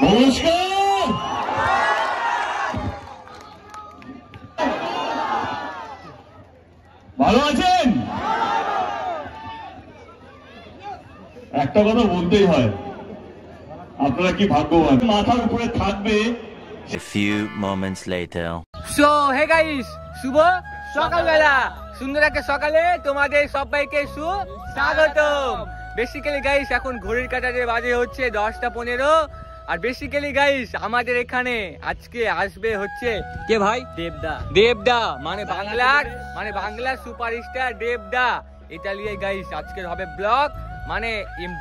নমস্কার। ভালো আছেন? একটা কথা বলতেই হয়, আপনারা কি ভাগ্যবান, মাথার উপরে থাকবে। A few moments later. So hey guys, শুভ সকালবেলা, সুন্দর একটা সকালে তোমাদের সবাইকে সুস্বাগতম। বেসিক্যালি গাইস এখন ঘড়ির কাঁটাতে বাজে হচ্ছে 10:15 আর বেসিক্যালি গাইস আমাদের এখানে আজকে আসবে হচ্ছে কে ভাই? দেবদা মানে বাংলার সুপারস্টার দেবদা। এটা নিয়ে গাইস আজকের হবে ব্লগ। মানে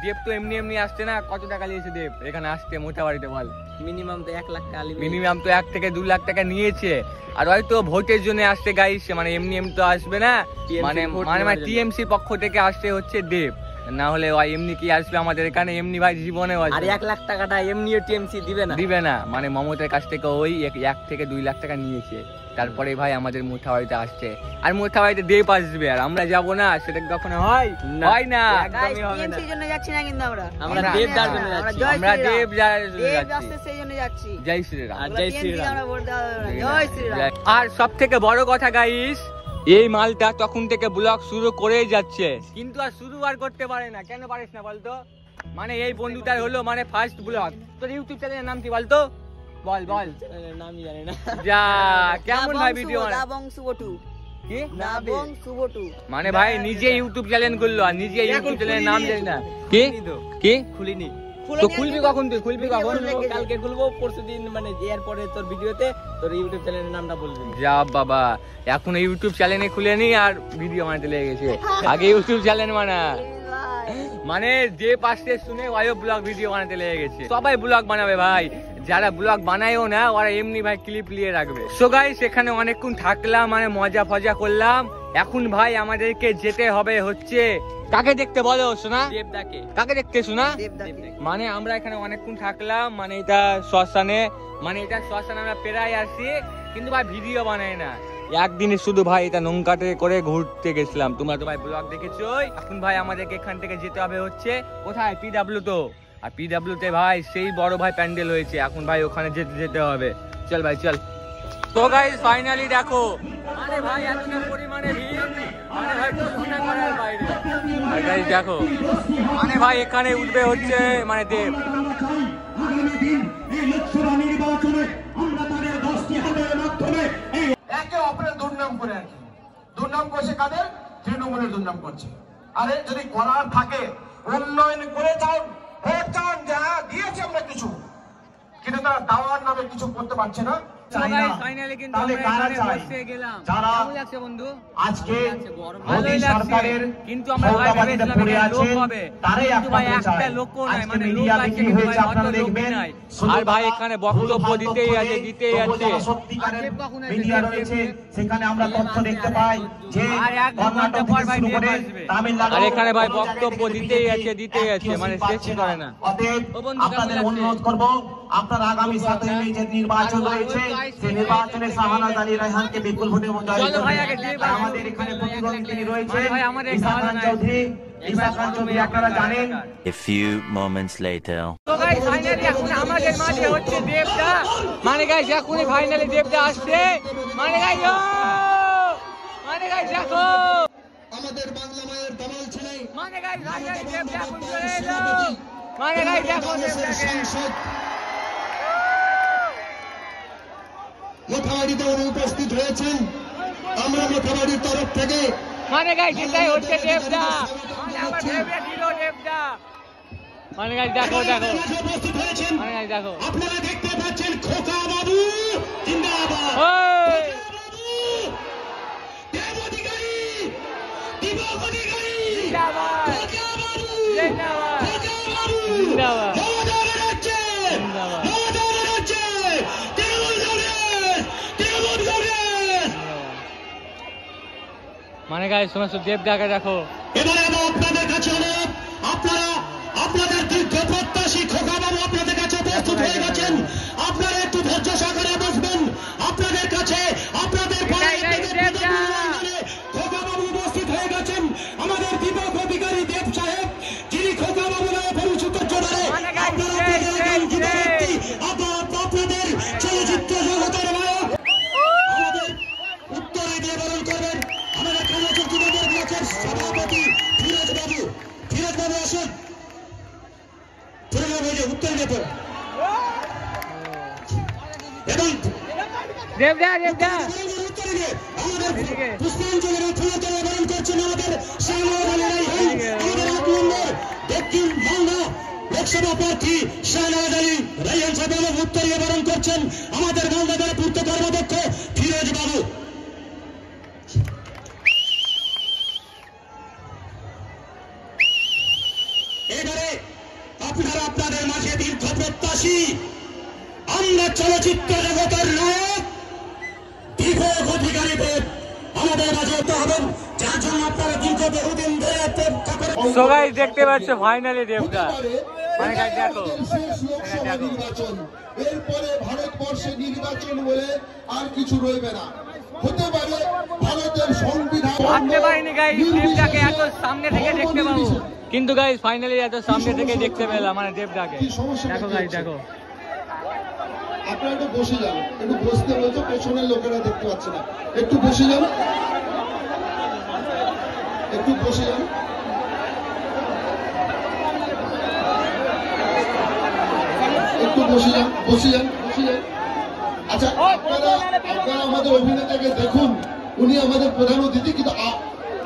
দেব তো এমনি আসছে না। কত টাকা নিয়েছে দেব এখানে আসতে মোটাবাড়িতে বল? মিনিমাম তো 1 লাখ টাকা, মিনিমাম তো 1 থেকে 2 লাখ টাকা নিয়েছে। আর হয়তো ভোটের জন্য আসছে গাইস, মানে এমনি তো আসবে না, মানে টিএমসির পক্ষ থেকে আসছে হচ্ছে দেব, না হলে ভাই এমনি কি আসবে আমাদের এখানে? এমনি ভাই জীবনে আর 1 লাখ টাকাটা এমনিও টিএমসি দিবে না। মানে মমতার কাছ থেকে ওই 1 থেকে 2 লাখ টাকা নিয়েছে। তারপরে ভাই আমাদের মোথাবাড়িতে আসছে, আর মোথাবাড়িতে দেব আসবে, আর আমরা যাবো না, সেটা কখনো হয় না। একদমই হবে না। টিএমসির জন্য যাচ্ছি না, কিন্তু আমরা দেবদার জন্য যাচ্ছি। আমরা দেব যাচ্ছি, সেই জন্য যাচ্ছি। জয় শ্রীরাম। জয় শ্রীরাম। আমরা ভোট দেওয়া হবে না। জয় শ্রীরাম। আর সব থেকে বড় কথা গাইস, এই মালটা তখন থেকে ব্লগ শুরু করেই যাচ্ছে, কিন্তু আর শুরু আর করতে পারে না। কেন পারিস না বলতো? মানে এই বন্ধুটার হলো মানে ফার্স্ট ব্লগ। তোর ইউটিউব চ্যানেলের নাম কি বলতো? বল নামই জানি না। যা কেমন ভাই ভিডিও মানে কি মানে ভাই নিজে ইউটিউব চ্যানেল করলো আর নিজে ইউটিউব চ্যানেলের নাম জানি না। কি খুলিনি তো খুলবি কখন? তুই খুলবি কখন? কালকে খুলবো, পরশুদিন মানে এরপরে তোর ভিডিওতে তোর ইউটিউব চ্যানেলের নামটা বলবি। যা বাবা, এখন ইউটিউব চ্যানেলে খুলে নি আর ভিডিও বানাতে লেগে গেছে। আগে ইউটিউব চ্যানেল মানে যে পাশে শুনে ওই ব্লগ ভিডিও বানাতে লেগে গেছে। সবাই ব্লগ বানাবে ভাই, যারা ব্লগ বানায়ও না ওরা এমনি ভাই ক্লিপ নিয়ে রাখবে। সো গাইস এখানে অনেকক্ষণ থাকলাম, মানে মজা ফজা করলাম। এখন ভাই আমাদেরকে যেতে হবে হচ্ছে কাকে দেখতে বলো শোনা? দেবদাকে। কাকে দেখতে শোনা? মানে আমরা এখানে অনেকক্ষণ থাকলাম, মানে এটা শ্মশানে, আমরা প্রায় আসি, কিন্তু ভাই ভিডিও বানাই না। একদিনে শুধু ভাই এটা নৌকাতে করে ঘুরতে গেছিলাম, তোমরা তো ভাই ব্লগ দেখেছো। এখন ভাই আমাদেরকে এখান থেকে যেতে হবে হচ্ছে কোথায়? পিডাব্লিউ তো। আর পিডাব্লিউ তে ভাই সেই বড় ভাই প্যান্ডেল হয়েছে, এখন ভাই ওখানে যেতে হবে। চল ভাই চল। তো গাইস ফাইনালি দেখো, মানে ভাই এতটা পরিমাণে ভিড়, মানে ভাই কল্পনা করার বাইরে। আর গাইস দেখো, মানে ভাই এখানে উঠবে হচ্ছে মানে দেব। একে অপরের দুর্নাম করে আর কি, দুর্নাম করছে কাদের? তৃণমূলের দুর্নাম করছে। আরে যদি করার থাকে, উন্নয়ন করে যান, ভোট চান, যা দিয়েছে আমরা কিছু, কিন্তু তারা দাওয়ার নামে কিছু করতে পারছে না। আর ভাই এখানে বক্তব্য দিতেই আছে। সেখানে আমরা তথ্য দেখতে পাই যে আর এখানে ভাই বক্তব্য দিতেই আছে, মানে শেষ করে না। আপনাদের অনুরোধ করবো, আপনার আগামী 7ই মে যে নির্বাচন রয়েছে, সেই নির্বাচনে শাহানাজ আলী রায়হানকে বিপুল ভোটে জয়যুক্ত করবেন। আমাদের এখানে প্রতিদ্বন্দ্বী রয়েছে ঈসা খান চৌধুরী। আপনারা জানেন। A few moments later. তো গাইস ফাইনালি এখন আমাদের মাঝে হচ্ছে দেবদা। মানে গাইস এখনই ফাইনালি দেবদা আসছে। মানে গাইস দেখো, আমাদের বাংলা মায়ের দামাল ছেলে, মানে গাইস ফাইনালি দেবদা এখন চলে এলো। মানে গাইস দেখো দেবদাকে মোথাবাড়িতে উনি উপস্থিত হয়েছেন। আমরা মোথাবাড়ির তরফ থেকে মানে গাইস এটাই হচ্ছে দেবদা, মানে আমার ফেভারিট হিরো দেবদা। মানে গাইস দেখো উপস্থিত হয়েছেন। মানে গাইস দেখো, আপনারা দেখতে পাচ্ছেন খোকা বাবু জিন্দাবাদ, ওই দেব অধিকারী, দীপক অধিকারী জিন্দাবাদ, খোকা বাবু জিন্দাবাদ, জিন্দাবাদ, মানে গাইস সমস্ত দেবদাকে দেখো। এবারে আপনাদের কাছে আপনারা আপনাদের দীর্ঘ প্রত্যাশী খোকা বাবু আপনাদের কাছে উপস্থিত হয়ে গেছেন। আপনারা একটু ধৈর্য সহকারে বসবেন। আপনাদের কাছে আপনাদের খোকা বাবু উপস্থিত হয়ে গেছেন। আমাদের দীপক অধিকারী দেব সাহেব, যিনি খোকা বাবু নামে পরিচিত। মতো এবং দেবদা দেবদা আমাদের পুষ্পাঞ্জলি ফুলতলা বরণ করছেন আমাদের শাহনওয়াজ আলী রায়হান, আমাদের 8 নম্বর দক্ষিণ মালদা লোকসভা প্রার্থী শাহনওয়াজ আলী রায়হান সাহেব এবং উত্তরীয় বরণ করছেন আমাদের মালদার পূর্ত কর্মাধ্যক্ষ ফিরোজ বাবু। এবারে আপনারা আপনাদের মাঝে দীর্ঘ প্রত্যাশী আমরা চলচ্চিত্র জগতের নায়ক দীপক অধিকারীদের আমাদের মাঝে হতে হবেন, যার জন্য আপনারা দীর্ঘ বহুদিন ধরে অপেক্ষা করে। সো গাইস দেখতে পাচ্ছ ফাইনালি দেবদা মানে গাইস দেখো নির্বাচন, এরপরে ভারতবর্ষে নির্বাচন বলে আর কিছু রইবে না। হতে পারে ভারতের সংবিধান ভাবতে পারিনি গাইস দেবদাকে এত সামনে থেকে দেখতে পাবো, কিন্তু গাইস ফাইনালি এত সামনে থেকে দেখতে পেলাম মানে দেবদাকে। দেখো গাইস দেখো, আপনারা একটু বসে যান, একটু বসতে বলছো, পেছনের লোকেরা দেখতে পাচ্ছে না, একটু বসে যান, একটু বসে যান। একটু বসে যান, বসে যান, বসে যান। আচ্ছা, আপনারা আমাদের অভিনেতাকে দেখুন, উনি আমাদের প্রধান অতিথি, কিন্তু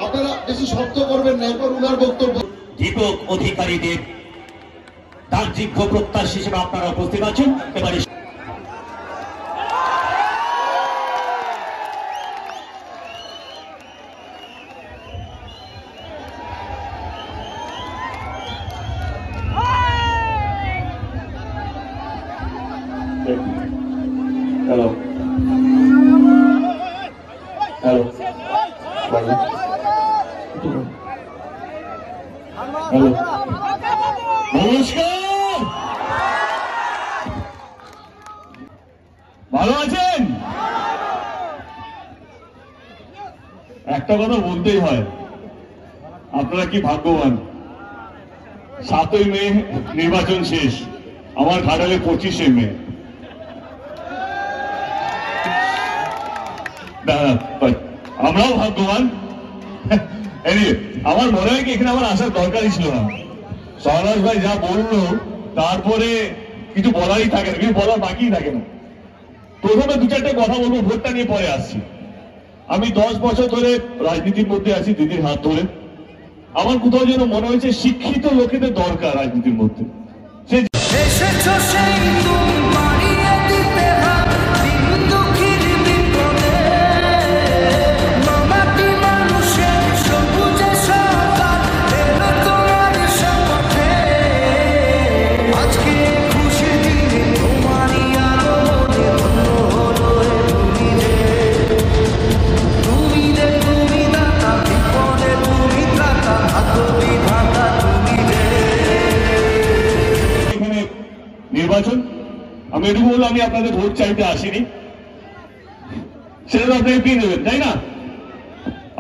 আপনারা বেশি শব্দ করবেন না, এরপর উনার বক্তব্য। দীপক অধিকারীদের তার দীর্ঘ প্রত্যাশী হিসেবে আপনারা উপস্থিত আছেন। এবারে হ্যালো হ্যালো হ্যালো, নমস্কার, ভালো আছেন? একটা কথা বলতেই হয়, আপনারা কি ভাগ্যবান। 7ই মে নির্বাচন শেষ, আমার ঘাটালে 25শে মে। আমরাও ভাগ্যবান। আমার মনে হয় কি এখানে আমার আসার দরকারই ছিল না। সহরাজ ভাই যা বললো তারপরে কিছু বলারই থাকে না, কিছু বলার বাকি থাকে না। প্রথমে 2-4টে কথা বলবো, ভোটটা নিয়ে পরে আসছি। আমি 10 বছর ধরে রাজনীতির মধ্যে আছি দিদির হাত ধরে। আমার কোথাও যেন মনে হয়েছে শিক্ষিত লোকেদের দরকার রাজনীতির মধ্যে। নির্বাচন আমি এটুকু বললাম, আমি আপনাদের ভোট চাইতে আসিনি, সেটা তো আপনাকে পেয়ে দেবেন, তাই না?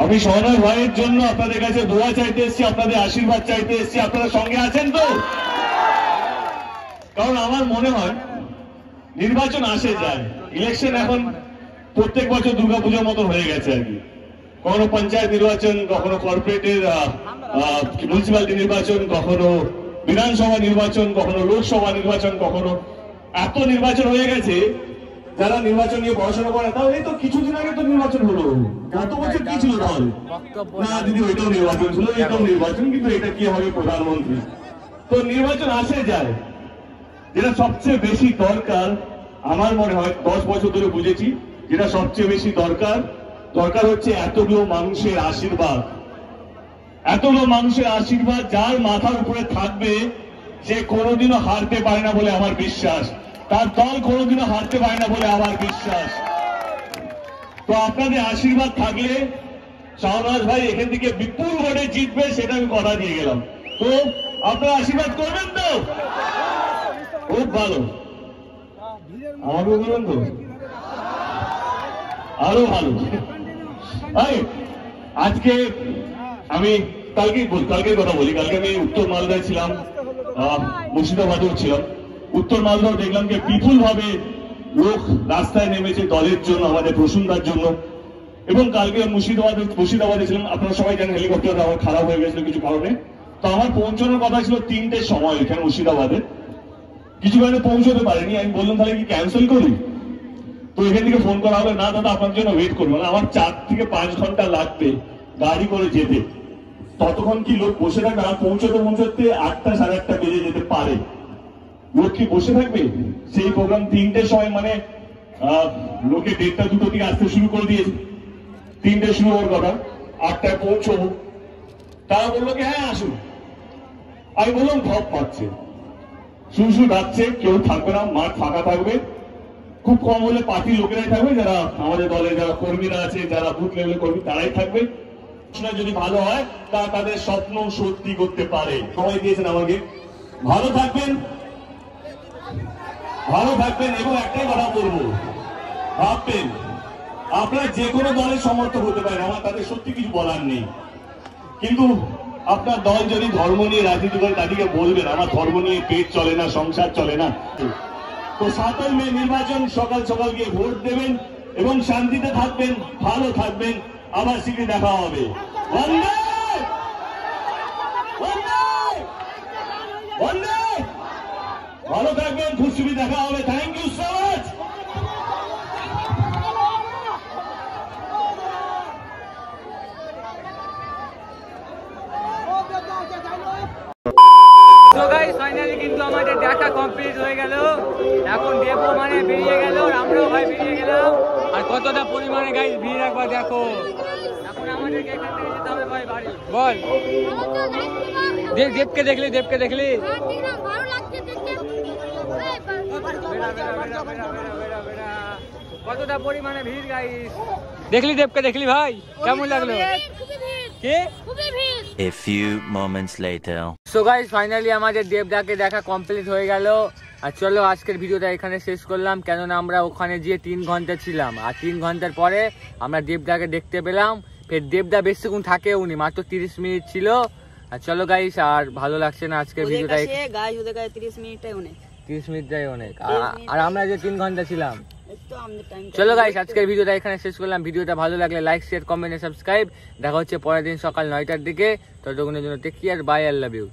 আমি সহনাজ ভাইয়ের জন্য আপনাদের কাছে দোয়া চাইতে এসেছি, আপনাদের আশীর্বাদ চাইতে এসেছি। আপনারা সঙ্গে আছেন তো? কারণ আমার মনে হয় নির্বাচন আসে যায়, ইলেকশন এখন প্রত্যেক বছর দুর্গাপূজার মতো হয়ে গেছে আর কি। কখনো পঞ্চায়েত নির্বাচন, কখনো কর্পোরেটের মিউনিসিপ্যালিটি নির্বাচন, কখনো বিধানসভা নির্বাচন, কখনো লোকসভা নির্বাচন, কখনো এত নির্বাচন হয়ে গেছে। যারা নির্বাচন নিয়ে পড়াশোনা করে তাও এই তো কিছুদিন আগে তো নির্বাচন হলো, গত বছর কি ছিল তাহলে? না দিদি, ওইটাও নির্বাচন ছিল, এটাও নির্বাচন, কিন্তু এটা কি হবে প্রধানমন্ত্রী। তো নির্বাচন আসে যায়, যেটা সবচেয়ে বেশি দরকার আমার মনে হয় 10 বছর ধরে বুঝেছি, যেটা সবচেয়ে বেশি দরকার হচ্ছে এতগুলো মানুষের আশীর্বাদ। এতগুলো মানুষের আশীর্বাদ যার মাথার উপরে থাকবে, সে কোনোদিনও হারতে পারে না বলে আমার বিশ্বাস। তার দল কোনোদিনও হারতে পারে না বলে আমার বিশ্বাস। তো আপনাদের আশীর্বাদ থাকলে শাহনওয়াজ ভাই এখান থেকে বিপুল ভোটে জিতবে, সেটা আমি কথা দিয়ে গেলাম। তো আপনারা আশীর্বাদ করবেন তো? খুব ভালো, আমাকেও বলবেন তো? আরো ভালো। আজকে আমি কালকের কথা বলি। কালকে আমি উত্তর মালদায় ছিলাম, মুর্শিদাবাদেও ছিলাম। উত্তর মালদাও দেখলাম যে বিপুল ভাবে লোক রাস্তায় নেমেছে দলের জন্য, আমাদের প্রসন্নতার জন্য। এবং কালকে মুর্শিদাবাদে ছিলাম, আপনারা সবাই জানেন হেলিকপ্টার আমার খারাপ হয়ে গেছিল কিছু কারণে। তো আমার পৌঁছানোর কথা ছিল 3টের সময় এখানে মুর্শিদাবাদে। কিছু কারণে পৌঁছতে পারেনি। আমি বললাম তাহলে কি ক্যান্সেল করি? তো এখান থেকে ফোন করা হবে, না দাদা আপনার জন্য ওয়েট করবো না, আমার 4 থেকে 5 ঘন্টা লাগবে গাড়ি করে যেতে, ততক্ষণ কি লোক বসে থাকবে? আর পৌঁছতে 8টা 8:30 বেজে যেতে পারে, লোক কি বসে থাকবে? সেই প্রোগ্রাম 3টের সময়, মানে লোকে 1:30 2টো থেকে আসতে শুরু করে দিয়েছে। 3টে শুরু হওয়ার কথা, 8টায় পৌঁছবো। তারা বললো কি হ্যাঁ আসুন। আমি বললাম ধপ পাচ্ছে, শুরু যাচ্ছে, কেউ থাকবে না, মাঠ ফাঁকা থাকবে, খুব কম হলে পার্টির লোকেরাই থাকবে, যারা আমাদের দলের যারা কর্মীরা আছে, যারা বুথ লেভেলের কর্মী তারাই থাকবে। যদি ভালো হয় তা তাদের স্বপ্ন সত্যি করতে পারে। সবাই দিয়েছেন আমাকে। ভালো থাকবেন, ভালো থাকবেন। এবং একটাই কথা বলবো, ভাববেন আপনারা যে কোনো দলের সমর্থক হতে পারেন, আমার তাদের সত্যি কিছু বলার নেই, কিন্তু আপনার দল যদি ধর্ম নিয়ে রাজনীতি করে তাদেরকে বলবেন আমার ধর্ম নিয়ে পেট চলে না, সংসার চলে না। তো 7ই মে নির্বাচন, সকাল সকাল গিয়ে ভোট দেবেন এবং শান্তিতে থাকবেন, ভালো থাকবেন। আবার শীঘ্রই দেখা হবে। বন্দে বন্দে বন্দে। ভালো থাকবেন, খুশি দেখা হবে। Thank you so much. তো গাইস ফাইনালি কিন্তু আমাদের দেখা কমপ্লিট হয়ে গেল। এখন দেবো মানে বেরিয়ে গেল, আমরাও ভাই বেরিয়ে গেলাম। আর কতটা পরিমাণে গাইস ভিড় একবার দেখো। এখন আমাদেরকে এখান থেকে যেতে হবে ভাই বাড়ি। বল দেবকে দেখলি, দেবকে দেখলি? কতটা পরিমাণে ভিড় গাইস, দেখলি দেবকে দেখলি ভাই? কেমন লাগলো? কে? A few moments later. So guys finally আমাদের দেবদাকে দেখা কমপ্লিট হয়ে গেল। আর চলো আজকের ভিডিওটা এখানে শেষ করলাম, কেননা আমরা ওখানে গিয়ে 3 ঘন্টা ছিলাম। আর 3 ঘন্টার পরে আমরা দেবদাকে দেখতে পেলাম। ফের দেবদা বেশিক্ষণ থাকেও নি, মাত্র 30 মিনিট ছিল। আর চলো গাইস, আর ভালো লাগছে না আজকের ভিডিওটা। 30 মিনিটটাই অনেক, 30 মিনিটটাই অনেক। আর আমরা যে 3 ঘন্টা ছিলাম। চলো গাইস আজকের ভিডিওটা এখানে শেষ করলাম। ভিডিওটা ভালো লাগলে লাইক, শেয়ার, কমেন্ট, সাবস্ক্রাইব। দেখা হচ্ছে পরের দিন সকাল 9টার দিকে। ততক্ষণের জন্য take care, bye, I love you.